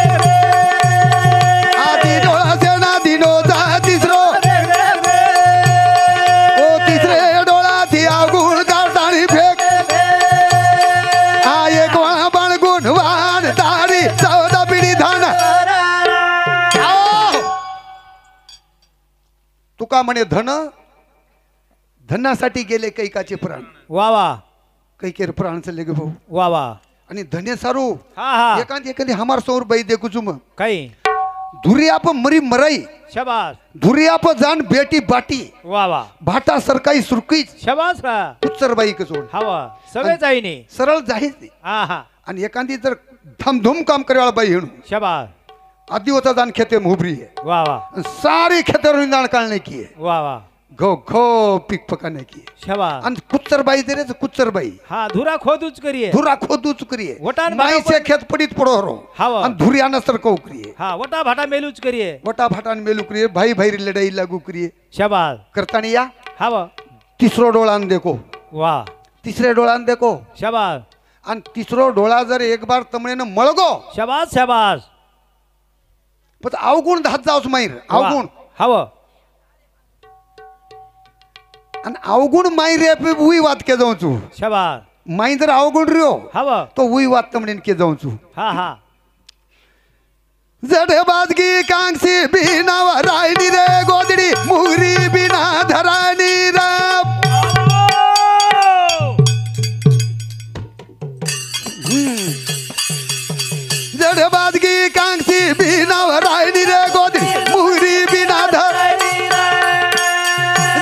आधी डोळा सेना दिनो जा तिसरो ओ तिसरे डोळा थिया गुण काटाळी फेक आ एक बाण गुणवान तारी चौदा पिढी धान तुका म्हणे धन धनासाठी गेले कैकाचे प्राण वा वा कैकेर प्राण चालले गे भाऊ वा वा आणि धन्य सारू हा हा एखादी हमार सौर बाई देखू चुम काही धुरी आप मरी मराई शबास धुरी आप जान बेटी बाटी वा वा भाटा सरकाई सुरकी शबास का उत्तर बाई का जोड हवा सगळे जाईने सरळ जाहीच नाही हा हा आणि एखादी जर धमधूम काम करेवाळा बाई हेणू शबास आधी होता जान खेते मुबरी है वा वा सारी खेतर दान काढणे की है वा वा घो घो पीक पकाने की है शबास आणि कुच्चर बाई दे रे कुच्चर बाई हा धुरा खोदूच करिये धुरा खोदू चुकरी वटान माई से खेत पडीत पडो रो हवा. आणि धुरी आनस्तर कौकरी हा वटा भाटा मेलूच करिये वटा भाटान मेलू करिये भाई भाई लढाई लागू करिये शबास करतानी या हवा तिसरो डोळान देखो वा तिसरे डोळान देखो शबास आणि तिसरो डोळा जर एक बार तमणेनं मळगो शबास शबास पण अवगुण धात जाऊच माहीर अवगुण हवा आणि अवगुण माहीर रे उई वात के जाऊन चू शबास माई जर अवगुण रियो हवा तो उई वात तमणेन के जाऊन चू हा हा जडे बाजगी कांगसी बिना रायनी रे गोदडी मुहरी बिना धरानी रे जडे बाजगी कांगसी बिना रायनी रे गोदडी मुहरी बिना धरानी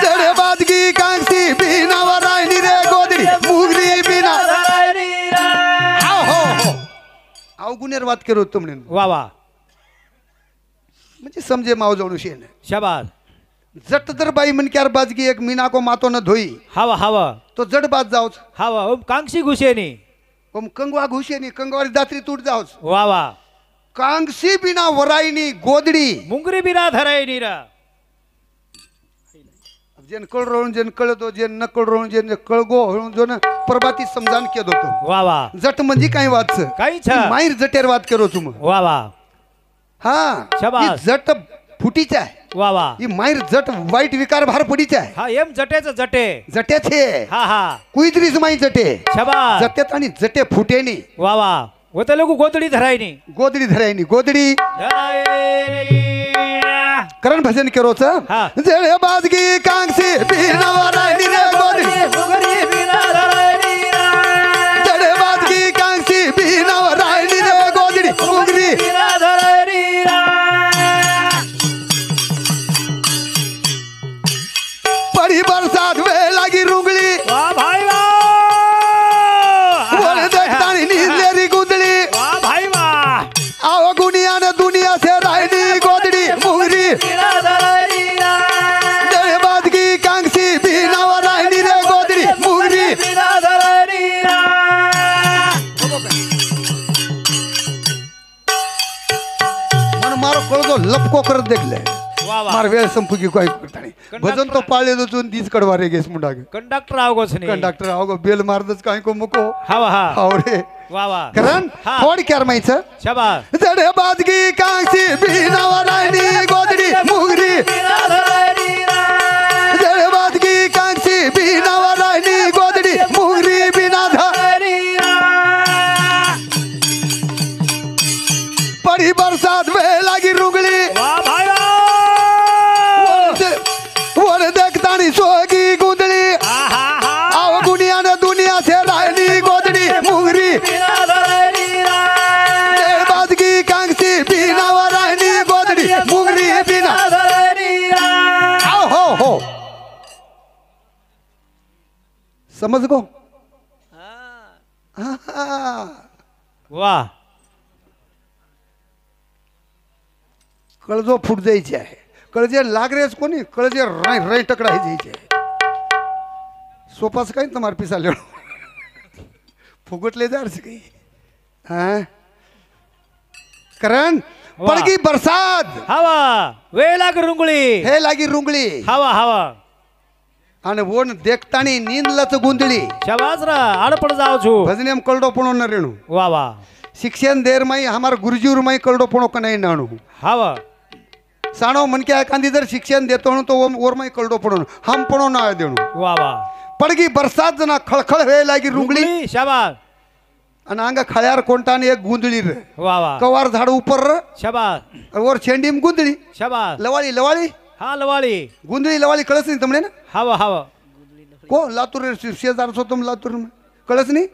जडे बाजगी कांगसी बिना रायनी रे गोदडी मुहरी बिना हो अवगुणेर वात करो तुमने वा वा म्हणजे समजे माव जाऊन शेन शबास जट जर बाई मनक्यार बाजगी एक मीना को मातो न धोई हवा हवा तो जड बाज जाऊच हवा ओम कांक्षी घुसेनी ओम कंगवा घुशेनी कंगवारी दात्री तूट जाऊच वा वा कांगसी बिना वराईनी गोदडी मुंगरी बिना धराय नीरा जेन कळ रोवून जेन कळतो जेन न कळ रोवून जेन कळगो होऊन जो न परबाती समजान केद होतो वा वा जट म्हणजे काय वाच काही छा माईर जटेर वात करो तुम वा वा हा शाबास. ही जट फुटीच आहे वा वा ही माईर जट वाईट विकार भार पडीच आहे हा एम जटेच जटे जटेचे हा हा कुईदरीच माई जटे शबास जटेत आणि जटे फुटेनी वा वा होते लोक गोदडी धरायनी गोदडी धरायनी गोदडी धरायनी करण भजन केरोच हा. जळे बाजगी कांगसी बिना वरायनी रे गोदडी मुंगरी बिना धरायनी जळे बाजगी कांगसी बिना वरायनी रे गोदडी मुंगरी बिना धरायनी पडी बरसात वे लागी रुंगली वा भाई वा वर देखतानी निजलेरी गुदली वा ने दुनिया से रायनी गोदड़ी मुंगरी बिरादरायरी रा जड़बाद की कांगसी बीनावा रायनी रे गोदड़ी मुंगरी बिरादरायरी रा मन मारो कळजो लपको करत देखले वा वा मार वेळ संपुकी काय करतानी भजन तो पाळले दोन तीच कडवा रे गेस मुंडागे कंडक्टर आवगोसनी कंडक्टर आवगो बेल मारदच काय को मुको हवा हा आवरे वा वा करण हा. थोड क्यार माहिचं शाबास जड़बाद की कांगसी बीनावा रायनी गोदड़ी मुंगरी बिरादरायरी रा जड़बाद की कांगसी बीनावा रायनी गोदड़ी मुंगरी बिनाधा पड़ी बरसात वे लगी रुगली वाह भाई वर देखतानी सोगी गुदड़ी आओ दुनिया ने दुनिया से रायनी गोदड़ी मुंगरी जड़बाद की कांगसी बीनावा रायनी गोदड़ी मुंगरी बिना आओ हो समझ गो वाह कळजो फुट जायचे आहे कळजे लागरेच कोणी कळजे राय राय टकडाई जायचे सोपाच काही तुम्हार पिसा लेणो फुगटले जारसे काही हाँ करण वाह. पड़गी बरसात हवा वेलाग रुंगळी हे लागी रुंगली हवा हवा आणि वोन देखतानी नींदलच गुंदली शाबास रा आडपड जाव छु भजनेम कळडो पण न रेणू वाह वाह शिक्षण देर माई हमार गुरुजीवर माई कळडो पण नाही नाणू हवा साणो मन के एखादी जर शिक्षण देतो तो ओर माई कळडो पण हम पण ना देणू वाह वाह पड़गी बरसात जना खळखळ व्हायला लागी रुंगली रुंगळी शाबास आणि अंग खळ्यार कोणताने एक गुंदळी रे वाह वाह कवार झाड उपर र शाबास वर छेंडीम गुंदळी शाबास लवाळी लवाळी हा लवाळी गुंदळी लवाळी कळस नाही तमने ना हवा हवा को लातूर रे शेजार सो तुम लातूर में कळस नाही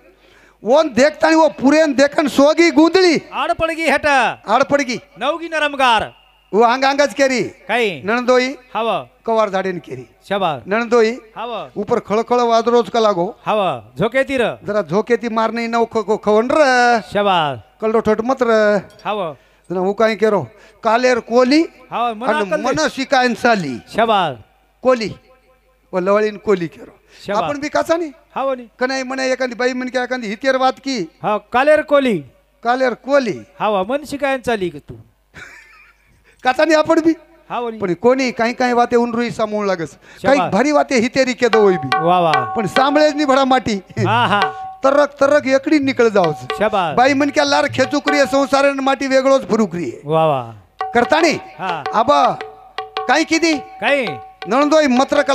ओन देखतानी वो पुरेन देखन सोगी गुंदळी आडपडगी हेट आड पडगी नवगी नरमगार वो अंग अंगाच केरी काही नणदोई हवा कवार झाडेन केरी शाबास नणदोई हवा ऊपर खळखळ वाजरोज का लागो हवा झोके तीर जरा झोके ती मारणे नव खवन र शाबास कळडो ठट मत र हवा जना वो काय केरो कालेर कोली हवा मन आणि अक्कल मन दे. शिकायन साली शाबास कोली व लवळीन कोली केरो शाबास. आपण बी कसा नाही हवा नी कनाई म्हणे एखादी बाई म्हण की एखादी हितेर वात की हा कालेर कोली कालेर कोली हवा मन शिकायन चाली का तू कसा नाही आपण बी हवा नी पण कोणी काही काही वाते उनरुई सामून लागस काही शाबास. भारी वाते हितेरी केदो होई बी वाह वाह पण सांभळेच नाही भडा माटी हा हा तरक तरक एकडी निकळ जावस शाबास बाई म्हण की लार खेचुकरी संसारण माटी वेगळोच फुरुकरी वाह वाह करतानी हा आबा काही किती काही नणदोई मत्र का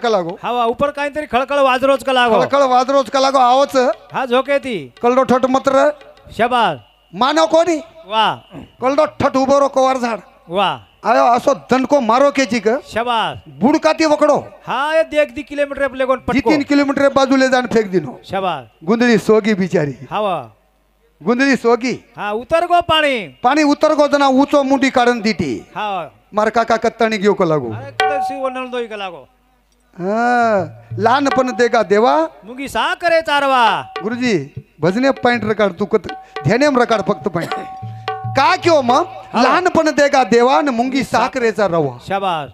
लागो हवा ऊपर काहीतरी खळखळ वाजरोज का लागो खळखळ वाजरोज का लागो आवच हा झोके ती कळडो ठट मत्र शाबास मानव कोणी वाह कळडो ठट उभो रो कवार झाड वाह आयो असो दणको मारो केची ग शाबास बुडकाती वकडो हा ये देख दी किलोमीटर आपले कोण जी पटको 3 किलोमीटर बाजूले जाण फेक दिनो शाबास गुंदळी सोगी बिचारी हवा गुंदळी सोगी हा उतर गो पाणी पाणी उतर गो जना उचो मुंडी काढन दिटी हा मार काका कत्ताणी घेऊ का लागो अरे किती शिव नळदोई का लागो हा लहानपण देगा देवा मुंगी सा करे चारवा गुरुजी भजने पॉइंट रकाड तू कत ध्यानेम रकाड फक्त पॉइंट का क्यों मग लहानपण देगा देवा न मुंगी साखरेचा रवा शाबास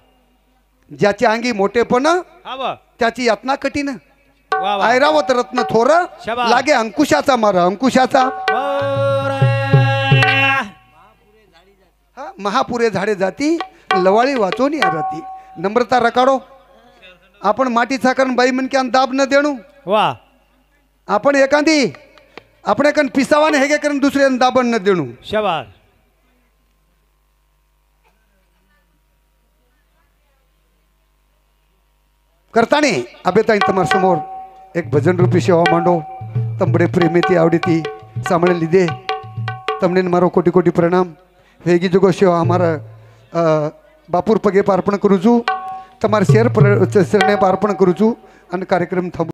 ज्याची अंगी मोठेपण हवा त्याची यातना कठीण वाह वाह ऐरावत रत्न थोर शाबास. लागे अंकुशाचा मार अंकुशाचा हा, महापुरे झाडे जाती लवाळी वाचोनी आरती नम्रता रकाडो आपण माटी चाकरण बाई मनक्यान दाब न देणू वाह आपण एखादी आपण एखाद पिसावाने हे करून दुसऱ्यान दाबण न देणू शाबास करताने अबेताई तमार समोर एक भजन रूपी सेवा मांडो तंबड़े प्रेमेती आवडीती सामने लीधे तमने मारो कोटि कोटि प्रणाम वेगी जगो सेवा हमारा बापूर पगे पार्पण करू छू तमार शेर शरणे पार्पण करू छू અને કાર્યક્રમ થવું